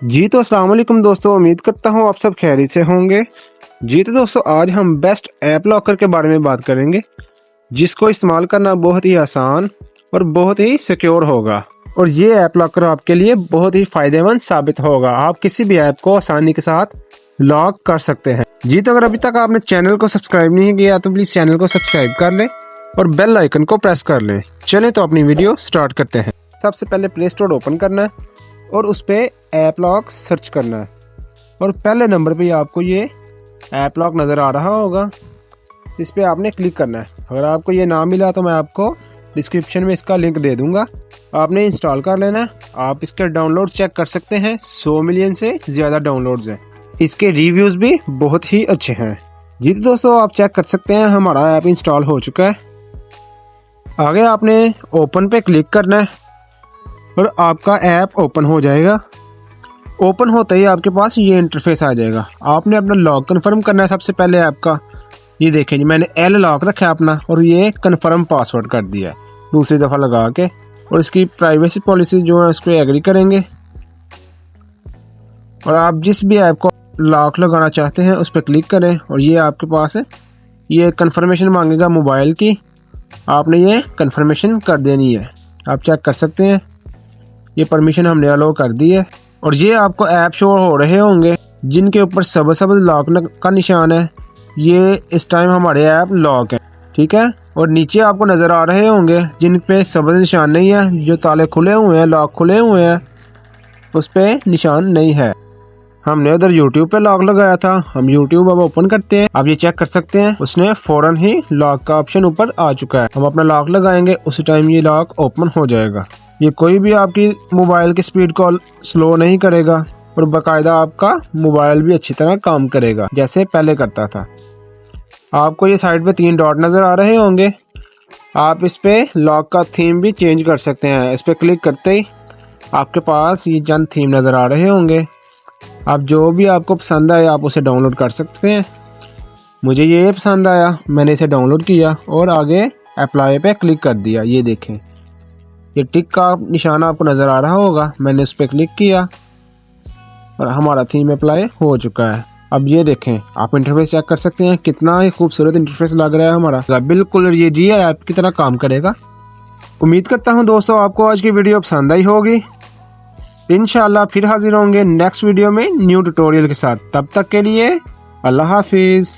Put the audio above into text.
जी तो अस्सलाम वालेकुम दोस्तों, उम्मीद करता हूँ आप सब खैरियत से होंगे। जी तो दोस्तों, आज हम बेस्ट ऐप लॉकर के बारे में बात करेंगे, जिसको इस्तेमाल करना बहुत ही आसान और बहुत ही सिक्योर होगा। और ये ऐप लॉकर आपके लिए बहुत ही फायदेमंद साबित होगा। आप किसी भी ऐप को आसानी के साथ लॉक कर सकते हैं। जी तो अगर अभी तक आपने चैनल को सब्सक्राइब नहीं किया तो प्लीज़ चैनल को सब्सक्राइब कर लें और बेल आइकन को प्रेस कर लें। चलें तो अपनी वीडियो स्टार्ट करते हैं। सबसे पहले प्ले स्टोर ओपन करना है और उस पर ऐप लॉक सर्च करना है और पहले नंबर पे आपको ये ऐप लॉक नज़र आ रहा होगा, इस पर आपने क्लिक करना है। अगर आपको ये ना मिला तो मैं आपको डिस्क्रिप्शन में इसका लिंक दे दूंगा, आपने इंस्टॉल कर लेना है। आप इसके डाउनलोड चेक कर सकते हैं, 100 मिलियन से ज़्यादा डाउनलोड्स हैं। इसके रिव्यूज़ भी बहुत ही अच्छे हैं। जी तो दोस्तों, आप चेक कर सकते हैं हमारा ऐप इंस्टॉल हो चुका है। आगे आपने ओपन पे क्लिक करना है और आपका ऐप ओपन हो जाएगा। ओपन होते ही आपके पास ये इंटरफेस आ जाएगा। आपने अपना लॉक कन्फर्म करना है सबसे पहले ऐप का। ये देखें जी, मैंने एल लॉक रखा है अपना और ये कन्फर्म पासवर्ड कर दिया है दूसरी दफ़ा लगा के। और इसकी प्राइवेसी पॉलिसी जो है उस पर एग्री करेंगे और आप जिस भी ऐप को लॉक लगाना चाहते हैं उस पर क्लिक करें और ये आपके पास है। ये कन्फर्मेशन मांगेगा मोबाइल की, आपने ये कन्फर्मेशन कर देनी है। आप चेक कर सकते हैं ये परमिशन हमने अलाउ कर दी है। और ये आपको ऐप शो हो रहे होंगे जिनके ऊपर सबज लॉक का निशान है। ये इस टाइम हमारे ऐप लॉक है, ठीक है। और नीचे आपको नज़र आ रहे होंगे जिन पे सबज निशान नहीं है, जो ताले खुले हुए हैं, लॉक खुले हुए हैं, उस पर निशान नहीं है। हमने उधर YouTube पे लॉक लगाया था, हम YouTube अब ओपन करते हैं। आप ये चेक कर सकते हैं उसने फ़ौरन ही लॉक का ऑप्शन ऊपर आ चुका है। हम अपना लॉक लगाएंगे उसी टाइम ये लॉक ओपन हो जाएगा। ये कोई भी आपकी मोबाइल की स्पीड को स्लो नहीं करेगा और बाकायदा आपका मोबाइल भी अच्छी तरह काम करेगा जैसे पहले करता था। आपको ये साइड पे 3 डॉट नज़र आ रहे होंगे, आप इस पे लॉक का थीम भी चेंज कर सकते हैं। इस पर क्लिक करते ही आपके पास ये चंद थीम नज़र आ रहे होंगे। आप जो भी आपको पसंद आए आप उसे डाउनलोड कर सकते हैं। मुझे ये पसंद आया, मैंने इसे डाउनलोड किया और आगे अप्लाई पे क्लिक कर दिया। ये देखें, ये टिक का निशान आपको नज़र आ रहा होगा, मैंने उस पर क्लिक किया और हमारा थीम अप्लाई हो चुका है। अब ये देखें, आप इंटरफेस चेक कर सकते हैं, कितना ही खूबसूरत इंटरफेस लग रहा है हमारा। बिल्कुल ये रियल ऐप की तरह काम करेगा। उम्मीद करता हूँ दोस्तों आपको आज की वीडियो पसंद आई होगी। इंशाल्लाह फिर हाजिर होंगे नेक्स्ट वीडियो में न्यू ट्यूटोरियल के साथ। तब तक के लिए अल्लाह हाफिज़।